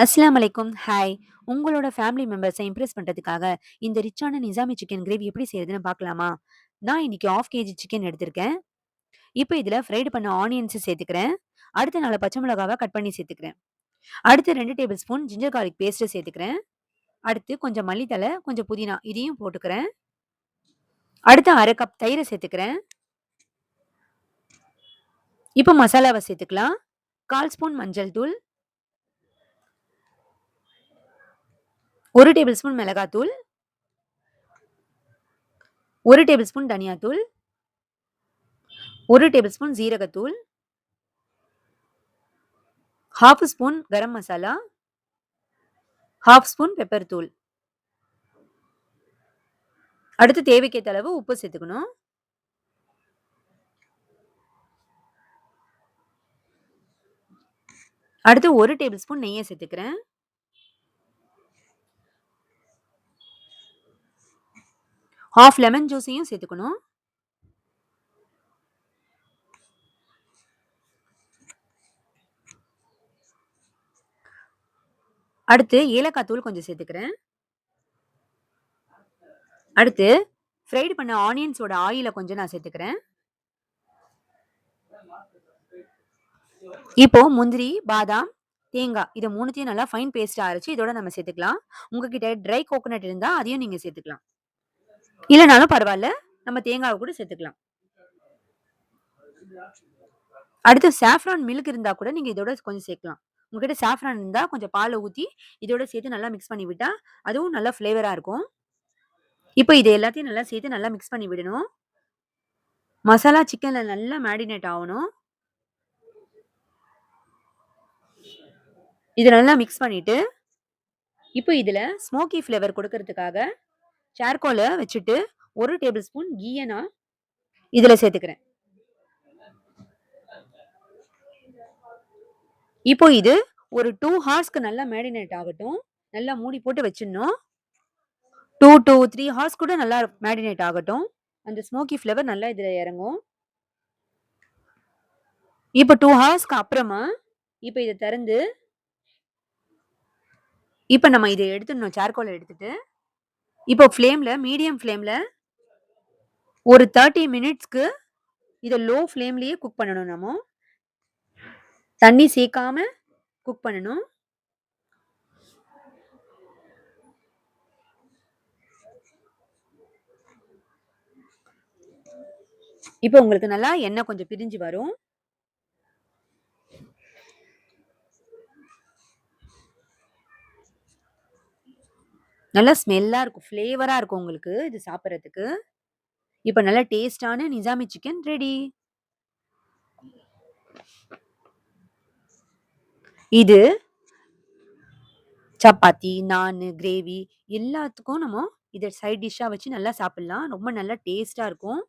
அஸ்ஸலாமு அலைக்கும். ஹாய். உங்களோட ஃபேமிலி மெம்பர்ஸ இம்ப்ரெஸ் பண்றதுக்காக, இந்த ரிச்சான நிசாமி சிக்கன் கிரேவி எப்படி செய்றதுன்னு பார்க்கலாமா? நான் இன்னைக்கு 1/2 கேஜி சிக்கன் எடுத்திருக்கேன். இப்ப இதுல ஃப்ரைடு பண்ண ஆனியன்ஸ் சேர்த்துக்கிறேன். அடுத்து 4 பச்சை மிளகாவ கட் பண்ணி சேர்த்துக்கிறேன். அடுத்து 2 tablespoon ginger garlic paste சேர்த்துக்கிறேன். அடுத்து கொஞ்சம் மல்லித்தழை, கொஞ்சம் புதினா இதையும் போட்டுக்கிறேன். அடுத்து 1/2 கப் தயிர சேர்த்துக்கிறேன். இப்ப மசாலாவ சேர்த்துக்கலாம். 1/4 ஸ்பூன் மஞ்சள் தூள், 1 டேபிள் ஸ்பூன் மிளகாத்தூள், 1 டேபிள் ஸ்பூன் தனியாத்தூள், 1 டேபிள் ஸ்பூன் ஜீரகத்தூள், 1/2 spoon garam masala, 1/2 spoon pepper தூள். அடுத்து தேவைக்கேத்த அளவு உப்பு சேர்த்துக்கணும். அடுத்து 1 டேபிள் ஸ்பூன் நெய்ய சேர்த்துக்கிறேன். ஹாஃப் லெமன் ஜூஸையும் சேர்த்துக்கணும். அடுத்து ஏலக்காய் தூள் கொஞ்சம் சேர்த்துக்கிறேன். அடுத்து ஃப்ரைடு பண்ண ஆனியன்ஸோட ஆயில கொஞ்சம் நான் சேர்த்துக்கிறேன். இப்போ முந்திரி, பாதாம், தேங்காய் இத 3த்தையும் நல்லா ஃபைன் பேஸ்ட்டா அரைச்சு இதோட நம்ம சேர்த்துக்கலாம். உங்ககிட்ட ட்ரை கோகனட் இருந்தா அதையும் நீங்க சேர்த்துக்கலாம். இல்லனாலும் பரவால்ல. நம்ம தேங்காவ கூட சேர்த்துக்கலாம். அடுத்து சாஃப்ரான் மில்க் இருந்தா கூட நீங்க இதோட கொஞ்சம் சேர்க்கலாம். உங்ககிட்ட சாஃப்ரான் இருந்தா கொஞ்சம் பால ஊத்தி இதோட சேர்த்து நல்லா மிக்ஸ் பண்ணி விட்டா, அதுவும் நல்லா ஃப்ளேவரா இருக்கும். இப்போ இது எல்லாத்தையும் நல்லா சேர்த்து நல்லா மிக்ஸ் பண்ணி விடணும். மசாலா சிக்கன்ல நல்லா மேரினேட் ஆவணும். இத நல்லா மிக்ஸ் பண்ணிட்டு, இப்போ இதுல ஸ்மோக்கி ஃப்ளேவர் குடுக்கறதுக்காக சார்கோல வச்சுட்டு 1 டேபிள் ஸ்பூன் கீய நான் இதுல சேர்த்துக்கிறேன். இப்போ இது ஒரு 2 ஹார்ஸ்க்கு நல்லா மேரினேட் ஆகட்டும். நல்லா மூடி போட்டு வச்சிடணும். 2 to 3 ஹார்ஸ் கூட நல்லா மேரினேட் ஆகட்டும். அந்த ஸ்மோக்கி ஃப்ளேவர் நல்லா இதுல இறங்கும். இப்போ 2 ஹார்ஸ்க்கு அப்புறமா, இப்ப இத திறந்து, இப்ப நம்ம இத எடுத்துடணும். சார்கோல எடுத்துட்டு, இப்போ மீடியம் ஃப்ளேம்ல ஒரு 30 மினிட்ஸ்க்கு இத லோ ஃப்ளேம்லயே குக் பண்ணணும் நம்ம. தண்ணி சேர்க்காம குக் பண்ணணும். இப்போ உங்களுக்கு நல்லா எண்ணெய் கொஞ்சம் பிரிஞ்சு வரும். நல்லா ஸ்மெல்லா இருக்கும். ஃப்ளேவரா இருக்கும் உங்களுக்கு இது சாப்பிடுறதுக்கு. இப்ப நல்லா டேஸ்டான நிசாமி சிக்கன் ரெடி. இது சப்பாத்தி, நானு, கிரேவி எல்லாத்துக்கும் நம்ம இத சைட் டிஷ்ஷா வச்சு நல்லா சாப்பிடலாம். ரொம்ப நல்லா டேஸ்ட்டா இருக்கும்.